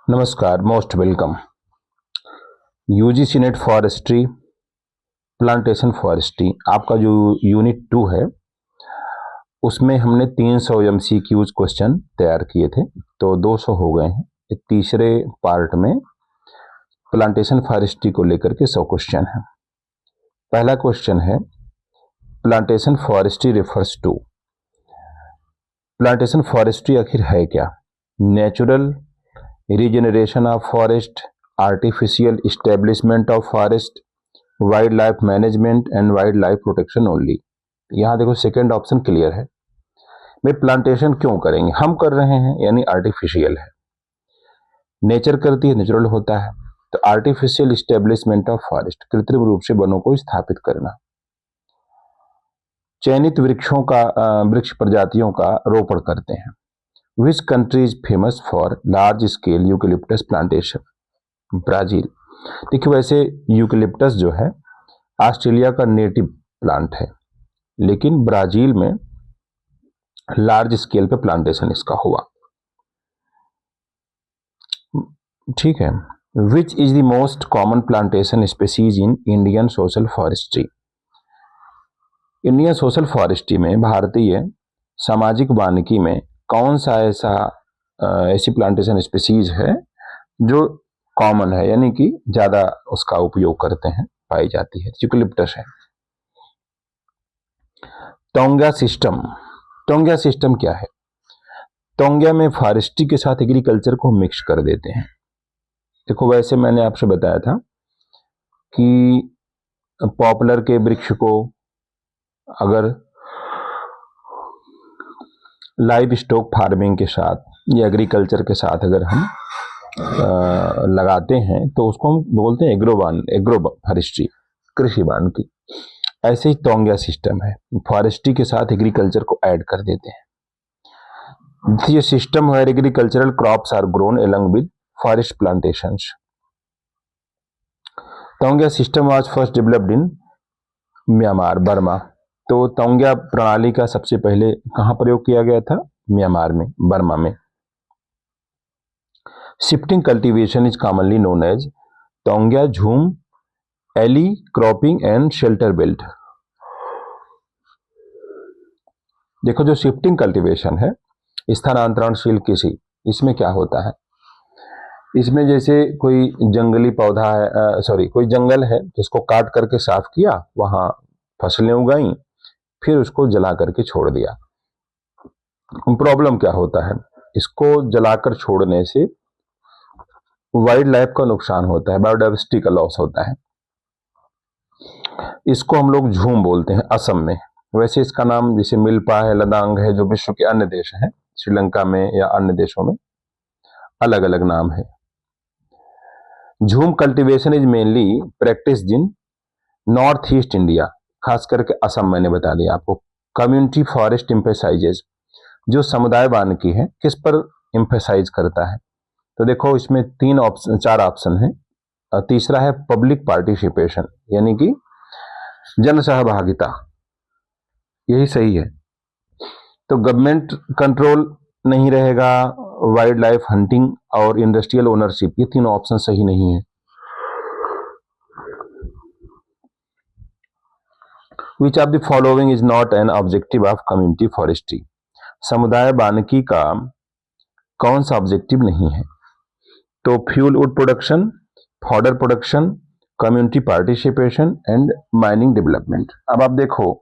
नमस्कार, most welcome. UGC net forestry plantation forestry आपका जो यूनिट 2 है उसमें हमने 300 MCQs क्वेश्चन तैयार किए थे, तो 200 हो गए हैं। तीसरे पार्ट में प्लांटेशन फॉरेस्ट्री को लेकर के 100 क्वेश्चन है। पहला क्वेश्चन है plantation forestry refers to. Plantation forestry आखिर है क्या? Natural regeneration of forest, artificial establishment of forest, wild life management and wild life protection only. यहां देखो सेकेंड ऑप्शन क्लियर है। भाई प्लांटेशन क्यों करेंगे? हम कर रहे हैं यानी आर्टिफिशियल है, नेचर करती है नेचुरल होता है। तो आर्टिफिशियल इस्टेब्लिशमेंट ऑफ फॉरेस्ट, कृत्रिम रूप से वनों को स्थापित करना। चयनित वृक्ष प्रजातियों का रोपण करते हैं। Which country is famous for large scale eucalyptus plantation? Brazil. देखिए वैसे यूकेलिप्टस जो है ऑस्ट्रेलिया का नेटिव प्लांट है, लेकिन ब्राजील में लार्ज स्केल पे प्लांटेशन इसका हुआ। ठीक है। Which is the most common plantation species in Indian social forestry? Indian social forestry में, भारतीय सामाजिक वानिकी में कौन सा ऐसी प्लांटेशन स्पीसीज है जो कॉमन है, यानी कि ज्यादा उसका उपयोग करते हैं, पाई जाती है? यूकेलिप्टस है। तोंगा सिस्टम। तोंगा सिस्टम क्या है? तोंगा में फॉरेस्ट्री के साथ एग्रीकल्चर को मिक्स कर देते हैं। देखो वैसे मैंने आपसे बताया था कि पॉपुलर के वृक्ष को अगर लाइव स्टॉक फार्मिंग के साथ या एग्रीकल्चर के साथ अगर हम लगाते हैं तो उसको हम बोलते हैं एग्रो फॉरेस्ट्री, कृषि वानिकी। ऐसे ही तोंगा सिस्टम है, फॉरेस्ट्री के साथ एग्रीकल्चर को ऐड कर देते हैं। ये system where agricultural crops are grown along with forest plantations. Taungya system was first developed in Myanmar, Burma. तो तोंगा प्रणाली का सबसे पहले कहां प्रयोग किया गया था? म्यांमार में, बर्मा में। Shifting cultivation is commonly known as taungya jhum, alley cropping and shelter belt. देखो जो शिफ्टिंग कल्टीवेशन है, स्थानांतरणशील कृषि, इसमें क्या होता है? इसमें जैसे कोई जंगली पौधा है, कोई जंगल है तो उसको काट करके साफ किया, वहां फसलें उगाई, फिर उसको जला करके छोड़ दिया। प्रॉब्लम क्या होता है? इसको जलाकर छोड़ने से वाइल्ड लाइफ का नुकसान होता है, बायोडाइवर्सिटी का लॉस होता है। इसको हम लोग झूम बोलते हैं असम में। वैसे इसका नाम जैसे मिल्पा है, लदांग है, जो विश्व के अन्य देश हैं, श्रीलंका में या अन्य देशों में अलग अलग नाम है। झूम cultivation is mainly practice in north east India, खास करके असम। मैंने बता दिया आपको। कम्युनिटी फॉरेस्ट एम्फेसाइजेज, जो समुदाय वानिकी है किस पर एम्फेसाइज करता है? तो देखो इसमें 4 ऑप्शन है। तीसरा है पब्लिक पार्टिसिपेशन, यानी कि जन सहभागिता, यही सही है। तो गवर्नमेंट कंट्रोल नहीं रहेगा, वाइल्ड लाइफ हंटिंग और इंडस्ट्रियल ओनरशिप, ये तीनों ऑप्शन सही नहीं है। Which of the following is not an objective of community forestry? समुदाय वानिकी का कौन सा ऑब्जेक्टिव नहीं है? तो fuel wood production, fodder production, community participation and mining development. अब आप देखो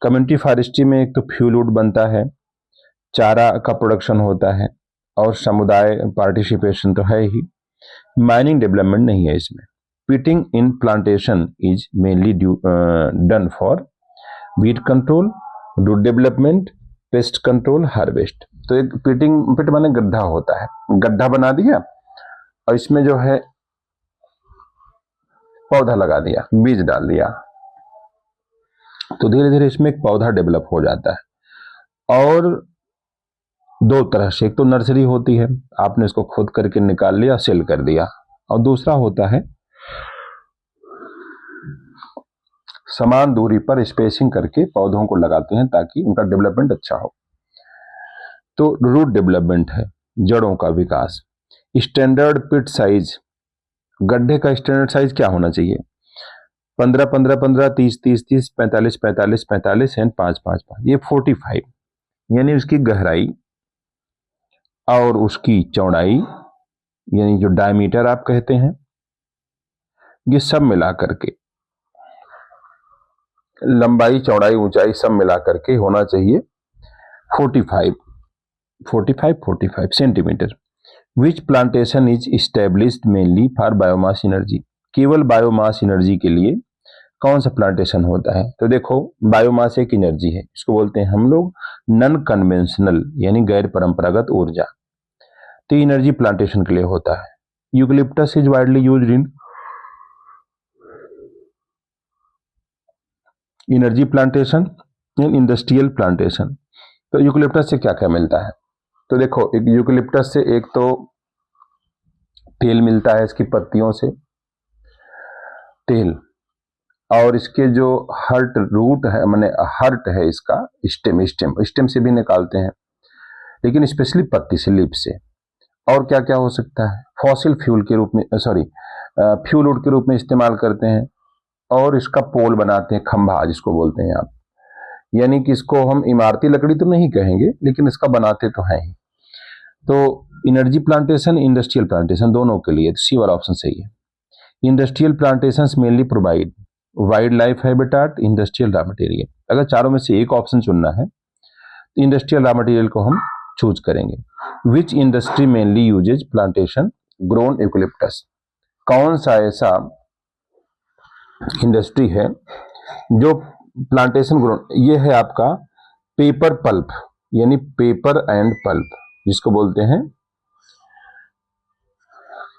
कम्युनिटी फॉरेस्ट्री में एक तो फ्यूल वुड बनता है, चारा का प्रोडक्शन होता है, और समुदाय पार्टिसिपेशन तो है ही। माइनिंग डेवलपमेंट नहीं है इसमें। Pitting in plantation is mainly done for weed control, root development, pest control, harvest. तो एक पिट माने गड्ढा होता है, गड्ढा बना दिया और इसमें जो है पौधा लगा दिया, बीज डाल दिया, तो धीरे धीरे इसमें एक पौधा डेवलप हो जाता है। और 2 तरह से, एक तो नर्सरी होती है, आपने इसको खोद करके निकाल लिया, सेल कर दिया, और दूसरा होता है समान दूरी पर स्पेसिंग करके पौधों को लगाते हैं ताकि उनका डेवलपमेंट अच्छा हो। तो रूट डेवलपमेंट है, जड़ों का विकास। स्टैंडर्ड पिट साइज, गड्ढे का स्टैंडर्ड साइज क्या होना चाहिए? 15 15 15, 30 30 30, 45 45 45 एंड 5 5 5, ये 45, यानी उसकी गहराई और उसकी चौड़ाई, यानी जो डायमीटर आप कहते हैं, ये सब मिला करके, लंबाई चौड़ाई ऊंचाई सब मिला करके होना चाहिए 45 45 centimetre. Which plantation is established mainly for biomass energy, केवल बायोमास एनर्जी के लिए कौन सा प्लांटेशन होता है? तो देखो, बायोमास एक एनर्जी है, इसको बोलते हैं हम लोग नॉन कन्वेंशनल, यानी गैर परंपरागत ऊर्जा। तो एनर्जी प्लांटेशन के लिए होता है। Eucalyptus is widely used in energy plantation and industrial plantation. तो यूकलिप्टस से क्या क्या मिलता है? तो देखो, एक यूकलिप्टस से एक तो तेल मिलता है, इसकी पत्तियों से तेल, और इसके जो हर्ट रूट है, माने हर्ट है इसका, स्टेम से भी निकालते हैं, लेकिन स्पेशली पत्ती से, लीफ से। और क्या क्या हो सकता है? फॉसिल फ्यूल के रूप में, फ्यूल वुड के रूप में इस्तेमाल करते हैं, और इसका पोल बनाते हैं, खंभा जिसको बोलते हैं आप, यानी कि इसको हम इमारती लकड़ी तो नहीं कहेंगे, लेकिन इसका बनाते तो हैं ही। तो एनर्जी प्लांटेशन, इंडस्ट्रियल प्लांटेशन, दोनों के लिए सी वाला ऑप्शन सही है। Industrial plantation mainly provide wild life habitat, industrial raw material. अगर चारों में से एक ऑप्शन चुनना है तो इंडस्ट्रियल रॉ मटेरियल को हम चूज करेंगे। Which industry mainly uses plantation grown eucalyptus, कौन सा ऐसा इंडस्ट्री है जो प्लांटेशन ग्रोन, ये है आपका पेपर पल्प, यानी पेपर एंड पल्प, जिसको बोलते हैं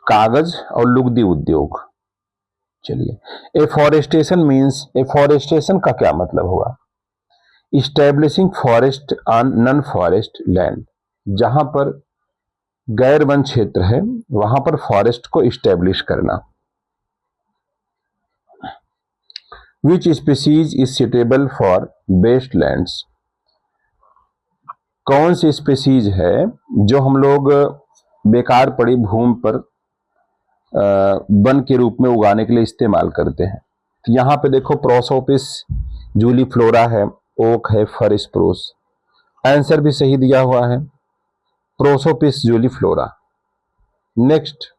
कागज और लुगदी उद्योग। चलिए, एफॉरेस्टेशन मीन्स, एफॉरेस्टेशन का क्या मतलब हुआ? Establishing forest on non forest land, जहां पर गैर वन क्षेत्र है वहां पर फॉरेस्ट को इस्टेब्लिश करना। Which species is suitable for waste lands, कौन सी स्पीसीज है जो हम लोग बेकार पड़ी भूमि पर वन के रूप में उगाने के लिए इस्तेमाल करते हैं? तो यहां पे देखो, प्रोसोपिस जूलीफ्लोरा है, ओक है, फर स्प्रूस। आंसर भी सही दिया हुआ है, prosopis juliflora. Next,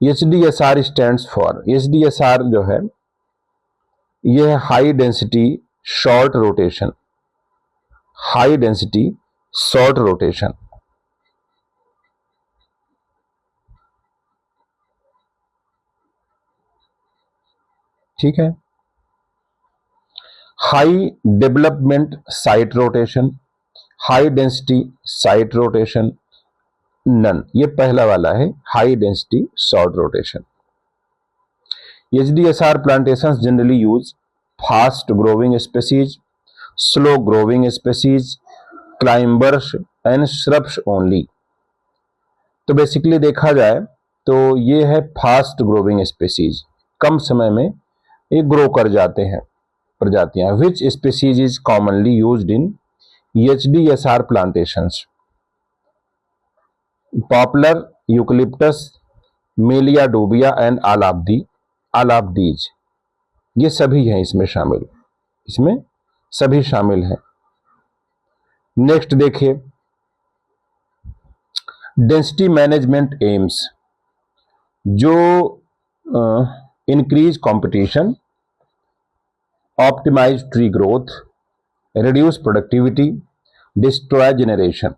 HDSR stands for, HDSR जो है यह है high density short rotation, high density short rotation. ठीक है, high development site rotation, high density site rotation, none, ये पहला वाला है high density short rotation. HDSR plantations generally use fast growing species, slow growing species, climbers and shrubs only. तो basically देखा जाए तो ये है फास्ट ग्रोविंग स्पीसीज, कम समय में ये ग्रो कर जाते हैं प्रजातियां। Which species is commonly used in HDSR plantations? Poplar, eucalyptus, melia dubia and albizias, ये सभी हैं इसमें शामिल, इसमें सभी शामिल हैं। नेक्स्ट देखिए, डेंसिटी मैनेजमेंट एम्स, जो increase competition, optimize tree growth, reduce productivity, destroy generation.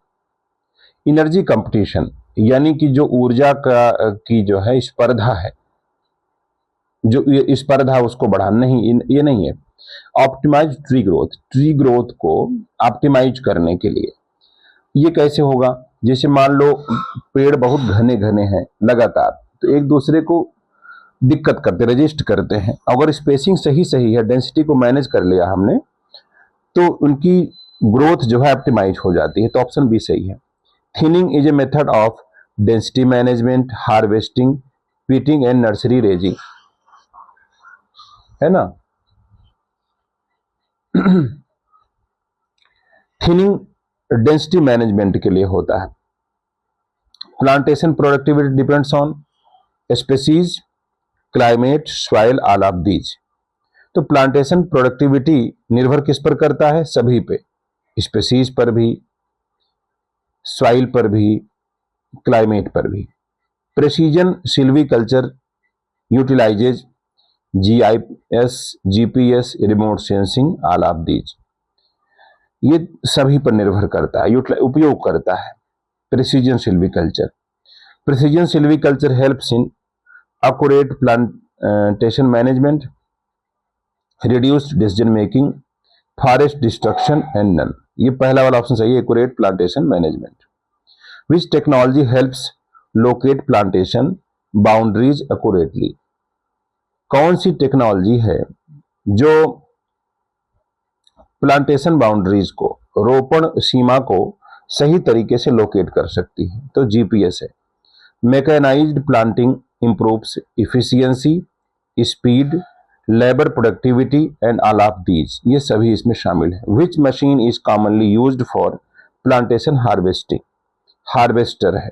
Energy competition, यानी कि जो ऊर्जा की जो है स्पर्धा है, जो ये स्पर्धा उसको बढ़ाना, नहीं ये नहीं है। Optimize tree growth, tree growth को ऑप्टिमाइज करने के लिए, ये कैसे होगा? जैसे मान लो पेड़ बहुत घने घने हैं लगातार, तो एक दूसरे को दिक्कत करते, रेजिस्ट करते हैं। अगर स्पेसिंग सही सही है, डेंसिटी को मैनेज कर लिया हमने, तो उनकी ग्रोथ जो है ऑप्टिमाइज हो जाती है। तो ऑप्शन बी सही है। Thinning is a method of density management, harvesting, pitting and nursery raising, है ना। थिनिंग डेंसिटी मैनेजमेंट के लिए होता है। Plantation productivity depends on species, climate, soil, all of these. तो प्लांटेशन प्रोडक्टिविटी निर्भर किस पर करता है? सभी पे, स्पेसीज पर भी, सॉइल पर भी, क्लाइमेट पर भी। Precision silviculture utilises GIS, GPS, remote sensing, all of these. ये सभी पर निर्भर करता है, उपयोग करता है precision silviculture. Precision silviculture helps in accurate plantation management, reduced decision making, forest destruction and none। ये पहला वाला ऑप्शन सही है, accurate plantation management। Which technology helps locate plantation boundaries accurately? कौन सी टेक्नोलॉजी है जो प्लांटेशन बाउंड्रीज को, रोपण सीमा को सही तरीके से लोकेट कर सकती है? तो GPS है। Mechanized planting improves efficiency, speed, labor productivity and all of these। ये सभी इसमें शामिल है। Which machine is commonly used for plantation harvesting? Harvester है।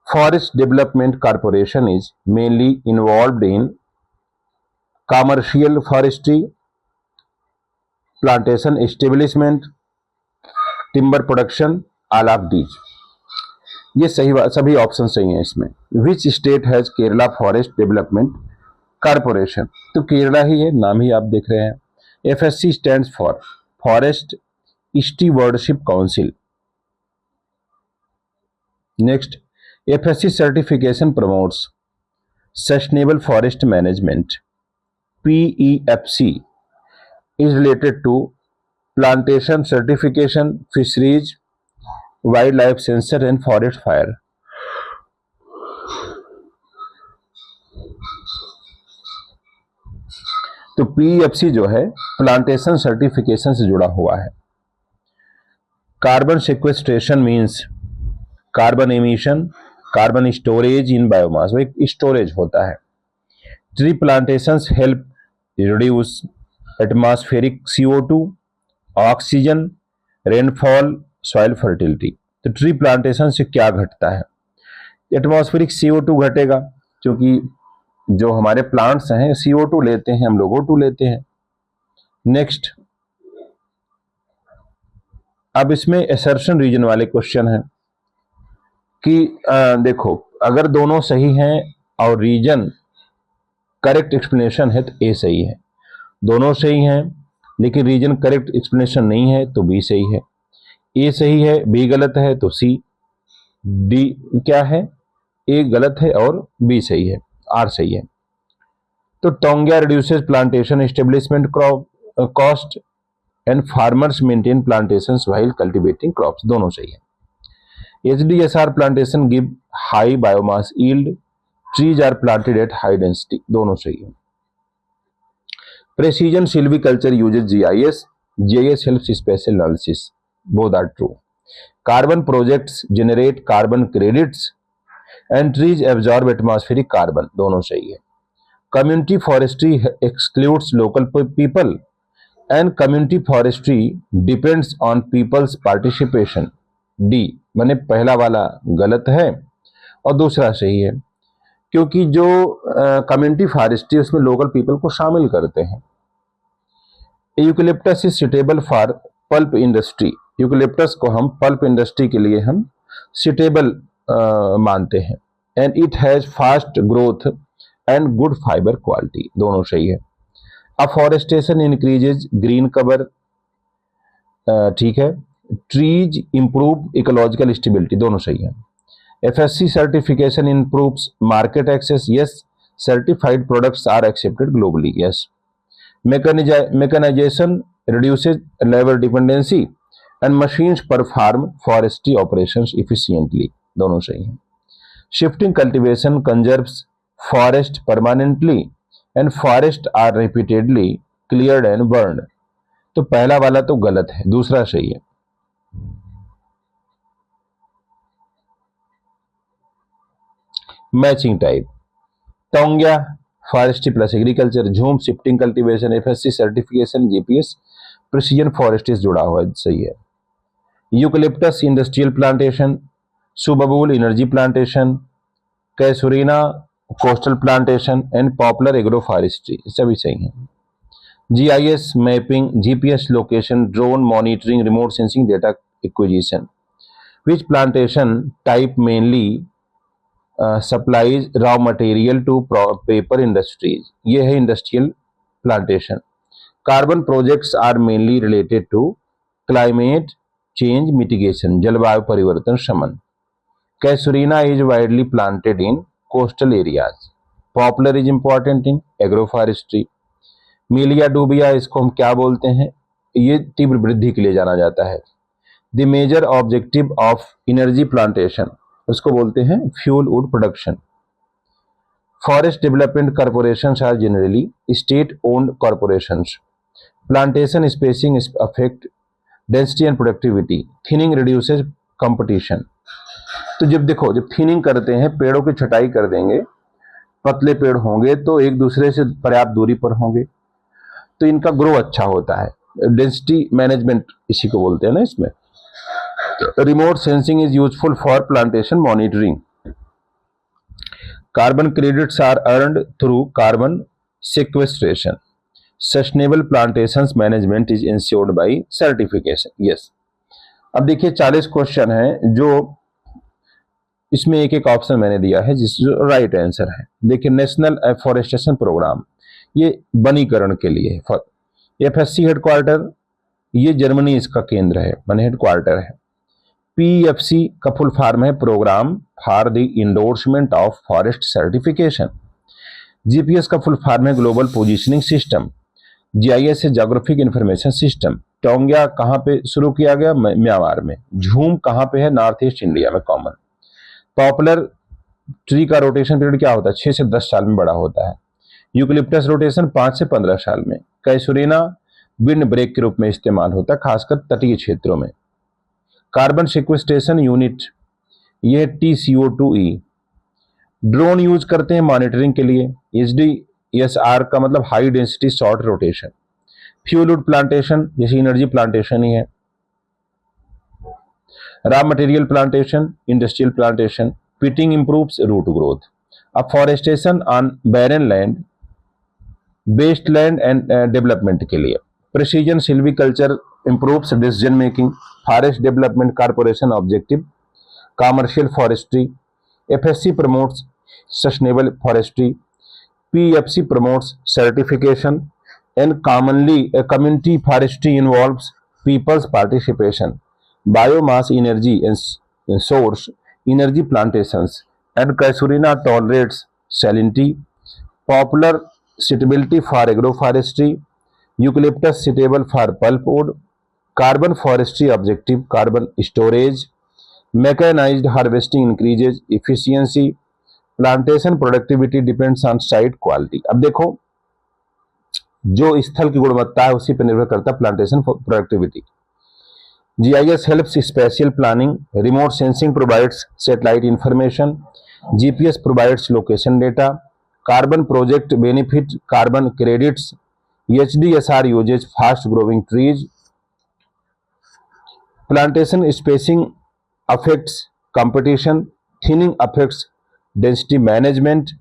Forest Development Corporation is mainly involved in commercial forestry, plantation establishment, timber production, all of these। ये सभी option सही हैं इसमें। Which state has Kerala forest development corporation? तो केरला ही है, नाम ही आप देख रहे हैं। FSC stands for forest stewardship council. Next, FSC certification promotes sustainable forest management. PEFC is related to plantation certification, fisheries, wild life sensor and forest fire. तो PEFC जो है प्लांटेशन सर्टिफिकेशन से जुड़ा हुआ है। Carbon sequestration means carbon emission, carbon storage इन biomass, वो एक storage होता है। Tree plantations help reduce atmospheric CO2, oxygen, rainfall, soil fertility. तो ट्री प्लांटेशन से क्या घटता है? एटमॉस्फेरिक CO2 घटेगा, क्योंकि जो हमारे प्लांट्स हैं CO2 लेते हैं, हम लोग O2 लेते हैं। नेक्स्ट, अब इसमें असर्शन रीजन वाले क्वेश्चन हैं कि देखो, अगर दोनों सही हैं और रीजन करेक्ट एक्सप्लेनेशन है तो A सही है। दोनों सही हैं लेकिन रीजन करेक्ट एक्सप्लेनेशन नहीं है तो B सही है। A सही है, B गलत है तो C, D क्या है? A गलत है और B सही है, R सही है। तो taungya reduces plantation establishment cost and farmers maintain plantations while cultivating crops, दोनों सही है। HDSR plantation give high biomass yield, trees are planted at high density, दोनों सही है। Precision silviculture uses GIS helps special analysis, both are true। Carbon projects generate carbon credits and trees absorb atmospheric carbon, दोनों सही है। Community forestry excludes local people and community forestry depends on people's participation, D। माने पहला वाला गलत है और दूसरा सही है, क्योंकि जो कम्युनिटी फॉरेस्ट्री उसमें लोकल पीपल को शामिल करते हैं। Eucalyptus is suitable for pulp industry, eucalyptus को हम पल्प इंडस्ट्री के लिए हम सुटेबल मानते हैं। And it has fast growth and good fibre quality, दोनों सही है। अफॉरेस्टेशन इंक्रीजेज ग्रीन कवर, ठीक है। ट्रीज इंप्रूव इकोलॉजिकल स्टेबिलिटी, दोनों सही है। FSC certification improves market access, yes. Certified products are accepted globally, yes. Mechanization reduces labor dependency and machines perform forestry operations efficiently, दोनों सही हैं। Shifting cultivation conserves forest permanently and forests are repeatedly cleared and burned। तो पहला वाला तो गलत है, दूसरा सही है। Matching type, taungya forestry plus agriculture, jhum shifting cultivation, FSC certification, GPS precision forestry जुड़ा हुआ है, सही है। Eucalyptus industrial plantation, subabul energy plantation, casuarina coastal plantation and poplar agroforestry, सभी सही है। GIS mapping, GPS location, drone monitoring, remote sensing, data acquisition. Which plantation type mainly supplies raw material to paper industries, ये है industrial plantation. Carbon projects are mainly related to climate change mitigation, जलवायु परिवर्तन शमन। Casuarina is widely planted in coastal areas, popular is important in agro forestry. मिलिया dubia, इसको हम क्या बोलते हैं, ये तीव्र वृद्धि के लिए जाना जाता है। The major objective of energy plantation, उसको बोलते हैं fuel wood production. Forest development corporations are generally state owned corporations. Plantation spacing affect density and productivity, thinning reduces competition. तो जब देखो, जब थिनिंग करते हैं, पेड़ों की छटाई कर देंगे, पतले पेड़ होंगे तो एक दूसरे से पर्याप्त दूरी पर होंगे, तो इनका ग्रो अच्छा होता है। डेंसिटी मैनेजमेंट इसी को बोलते हैं ना इसमें। Remote sensing is useful for plantation monitoring. Carbon credits are earned through carbon sequestration. Sustainable plantations management is ensured by certification. Yes, अब देखिए 40 क्वेश्चन है, जो इसमें एक एक ऑप्शन मैंने दिया है जिस जो राइट आंसर है। देखिए, नेशनल एफॉरेस्टेशन प्रोग्राम, ये वनीकरण के लिए है। एफएससी हेडक्वार्टर, ये जर्मनी इसका केंद्र है, माने हेडक्वार्टर है। पीएफसी का फुल फॉर्म है programme for the endorsement of forest certification. GPS का फुल फॉर्म है ग्लोबल पोजीशनिंग सिस्टम। जीआईएस है ज्योग्राफिक इंफॉर्मेशन सिस्टम। टोंगिया कहाँ पे शुरू किया गया, म्यांमार में। झूम कहाँ पे है, नॉर्थ ईस्ट इंडिया में कॉमन। पॉपुलर ट्री का रोटेशन पीरियड क्या होता है, 6 से 10 साल में बड़ा होता है। यूकलिप्टस रोटेशन 5 से 15 साल में। कैसुरीना विंड ब्रेक के रूप में इस्तेमाल होता है, खासकर तटीय क्षेत्रों में। कार्बन सिक्वेस्ट्रेशन यूनिट, ये TCO2E। ड्रोन यूज करते हैं मॉनिटरिंग के लिए। HDSR का मतलब high density short rotation. Fuel wood plantation, जैसे एनर्जी प्लांटेशन ही है। Raw material plantation, industrial plantation. Pitting improves root growth. Afforestation on barren land, based land and development के लिए। Precision silviculture improves decision making. Forest Development Corporation objective, commercial forestry. FSC promotes sustainable forestry. PFC promotes certification, and commonly a community forestry involves people's participation. Biomass energy and source energy plantations, and Casuarina tolerates salinity. Popular suitability for agroforestry. Eucalyptus suitable for pulpwood. Carbon forestry objective, carbon storage. Mechanized harvesting increases efficiency. Plantation productivity depends on site quality. अब देखो, जो स्थल की गुणवत्ता है उसी पर निर्भर करता है plantation productivity. GIS helps spatial planning. Remote sensing provides satellite information. GPS provides location data. Carbon project benefit carbon credits. HDSR uses fast growing trees. Plantation spacing affects competition. Thinning affects density management.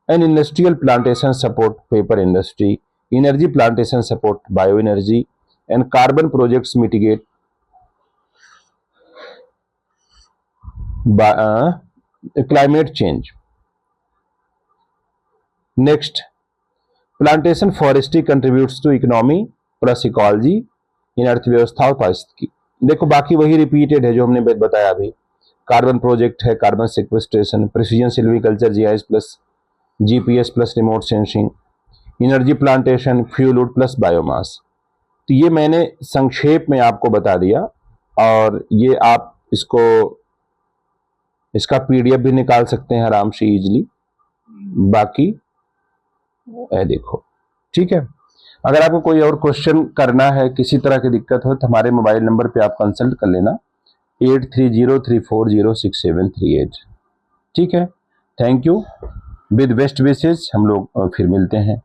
And industrial plantation support paper industry. Energy plantation support bioenergy. And carbon projects mitigate climate change. Next, plantation forestry contributes to economy plus ecology in अर्थव्यवस्था और पारिस्थितिकी। देखो, बाकी वही repeated है जो हमने बताया अभी। कार्बन प्रोजेक्ट है, carbon sequestration, precision silviculture, GIS plus GPS plus remote sensing, energy plantation, fuel wood plus biomass. तो ये मैंने संक्षेप में आपको बता दिया, और ये आप इसका PDF भी निकाल सकते हैं आराम से इजीली। बाकी देखो, ठीक है। अगर आपको कोई और क्वेश्चन करना है, किसी तरह की दिक्कत हो, तो हमारे मोबाइल नंबर पे आप कंसल्ट कर लेना, 8303406738। ठीक है, thank you. With best wishes, हम लोग फिर मिलते हैं।